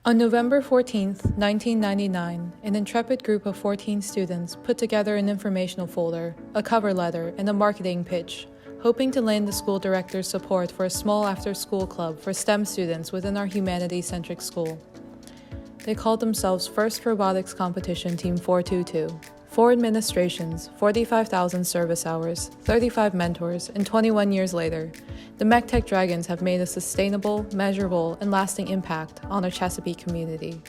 On November 14, 1999, an intrepid group of 14 students put together an informational folder, a cover letter, and a marketing pitch, hoping to land the school director's support for a small after-school club for STEM students within our humanities-centric school. They called themselves FIRST Robotics Competition Team 422. 4 administrations, 45,000 service hours, 35 mentors, and 21 years later, the Mech Dragons have made a sustainable, measurable, and lasting impact on our Chesapeake community.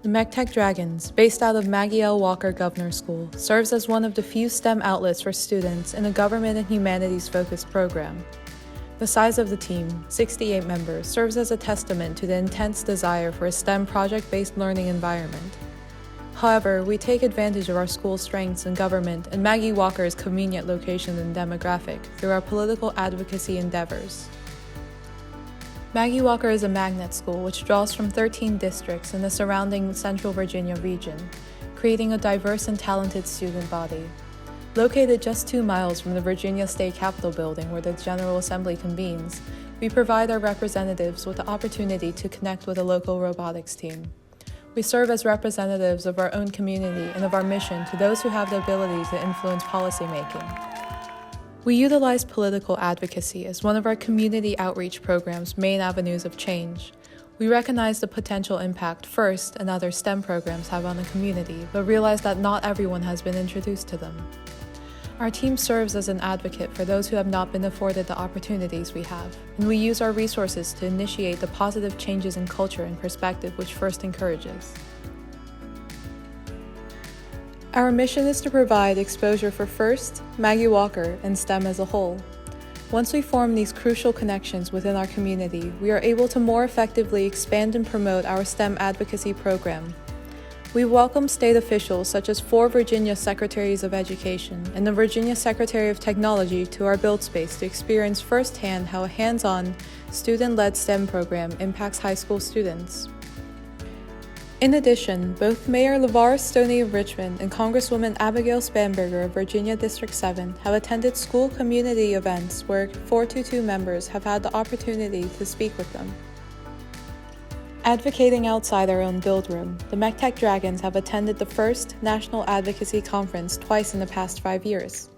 The Mech Dragons, based out of Maggie L. Walker Governor School, serves as one of the few STEM outlets for students in a government and humanities-focused program. The size of the team, 68 members, serves as a testament to the intense desire for a STEM project-based learning environment. However, we take advantage of our school's strengths in government and Maggie Walker's convenient location and demographic through our political advocacy endeavors. Maggie Walker is a magnet school which draws from 13 districts in the surrounding Central Virginia region, creating a diverse and talented student body. Located just 2 miles from the Virginia State Capitol building where the General Assembly convenes, we provide our representatives with the opportunity to connect with a local robotics team. We serve as representatives of our own community and of our mission to those who have the ability to influence policymaking. We utilize political advocacy as one of our community outreach program's main avenues of change. We recognize the potential impact FIRST and other STEM programs have on the community, but realize that not everyone has been introduced to them. Our team serves as an advocate for those who have not been afforded the opportunities we have, and we use our resources to initiate the positive changes in culture and perspective which FIRST encourages. Our mission is to provide exposure for FIRST, Maggie Walker, and STEM as a whole. Once we form these crucial connections within our community, we are able to more effectively expand and promote our STEM advocacy program. We welcome state officials such as 4 Virginia Secretaries of Education and the Virginia Secretary of Technology to our build space to experience firsthand how a hands-on, student-led STEM program impacts high school students. In addition, both Mayor LeVar Stoney of Richmond and Congresswoman Abigail Spanberger of Virginia District 7 have attended school community events where 422 members have had the opportunity to speak with them. Advocating outside our own build room, the Mech Dragons have attended the FIRST National Advocacy Conference twice in the past 5 years.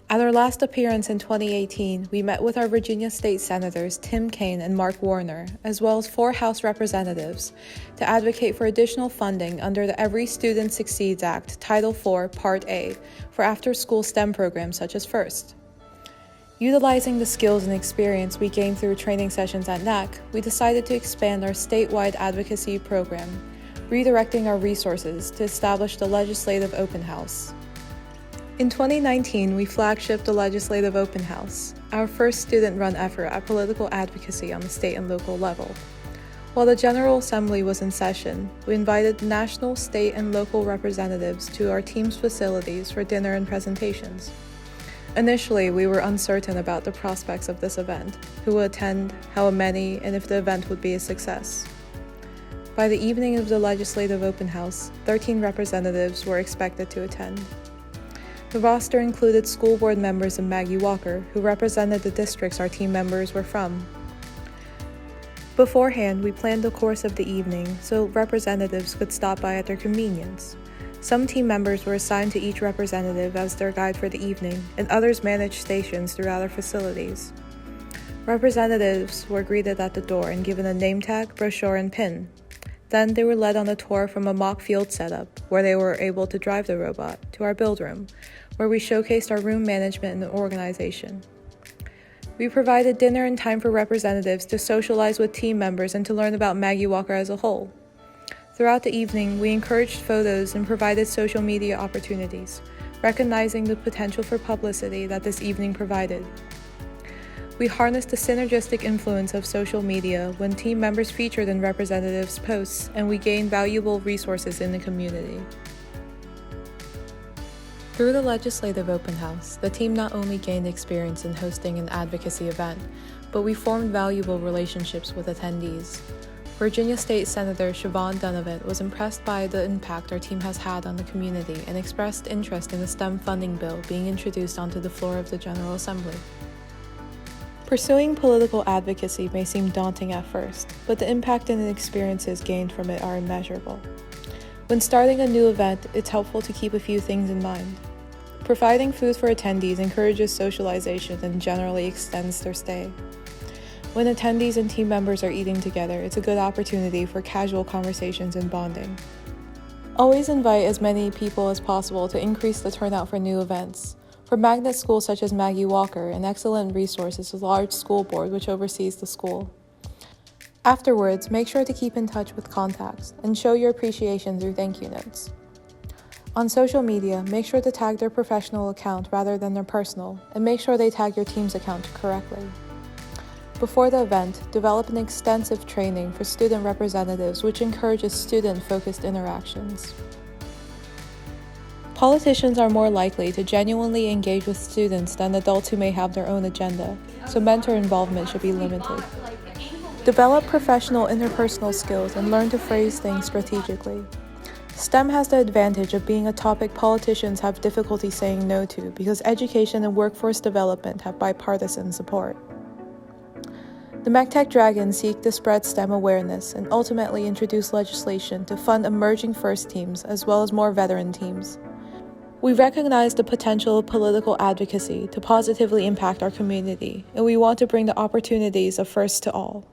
At our last appearance in 2018, we met with our Virginia State Senators Tim Kaine and Mark Warner, as well as 4 House representatives, to advocate for additional funding under the Every Student Succeeds Act, Title IV, Part A, for after-school STEM programs such as FIRST. Utilizing the skills and experience we gained through training sessions at NAC, we decided to expand our statewide advocacy program, redirecting our resources to establish the Legislative Open House. In 2019, we flagshipped the Legislative Open House, our first student-run effort at political advocacy on the state and local level. While the General Assembly was in session, we invited national, state, and local representatives to our team's facilities for dinner and presentations. Initially, we were uncertain about the prospects of this event, who would attend, how many, and if the event would be a success. By the evening of the Legislative Open House, 13 representatives were expected to attend. The roster included school board members and Maggie Walker, who represented the districts our team members were from. Beforehand, we planned the course of the evening so representatives could stop by at their convenience. Some team members were assigned to each representative as their guide for the evening, and others managed stations throughout our facilities. Representatives were greeted at the door and given a name tag, brochure, and pin. Then they were led on a tour from a mock field setup, where they were able to drive the robot, to our build room, where we showcased our room management and organization. We provided dinner and time for representatives to socialize with team members and to learn about Maggie Walker as a whole. Throughout the evening, we encouraged photos and provided social media opportunities, recognizing the potential for publicity that this evening provided. We harnessed the synergistic influence of social media when team members featured in representatives' posts, and we gained valuable resources in the community. Through the Legislative Open House, the team not only gained experience in hosting an advocacy event, but we formed valuable relationships with attendees. Virginia State Senator Siobhan Dunavant was impressed by the impact our team has had on the community and expressed interest in the STEM funding bill being introduced onto the floor of the General Assembly. Pursuing political advocacy may seem daunting at first, but the impact and experiences gained from it are immeasurable. When starting a new event, it's helpful to keep a few things in mind. Providing food for attendees encourages socialization and generally extends their stay. When attendees and team members are eating together, it's a good opportunity for casual conversations and bonding. Always invite as many people as possible to increase the turnout for new events. For magnet schools such as Maggie Walker, an excellent resource is a large school board which oversees the school. Afterwards, make sure to keep in touch with contacts and show your appreciation through thank you notes. On social media, make sure to tag their professional account rather than their personal, and make sure they tag your team's account correctly. Before the event, develop an extensive training for student representatives which encourages student-focused interactions. Politicians are more likely to genuinely engage with students than adults who may have their own agenda, so mentor involvement should be limited. Develop professional interpersonal skills and learn to phrase things strategically. STEM has the advantage of being a topic politicians have difficulty saying no to because education and workforce development have bipartisan support. The Mech Dragons seek to spread STEM awareness and ultimately introduce legislation to fund emerging FIRST teams as well as more veteran teams. We recognize the potential of political advocacy to positively impact our community, and we want to bring the opportunities of FIRST to all.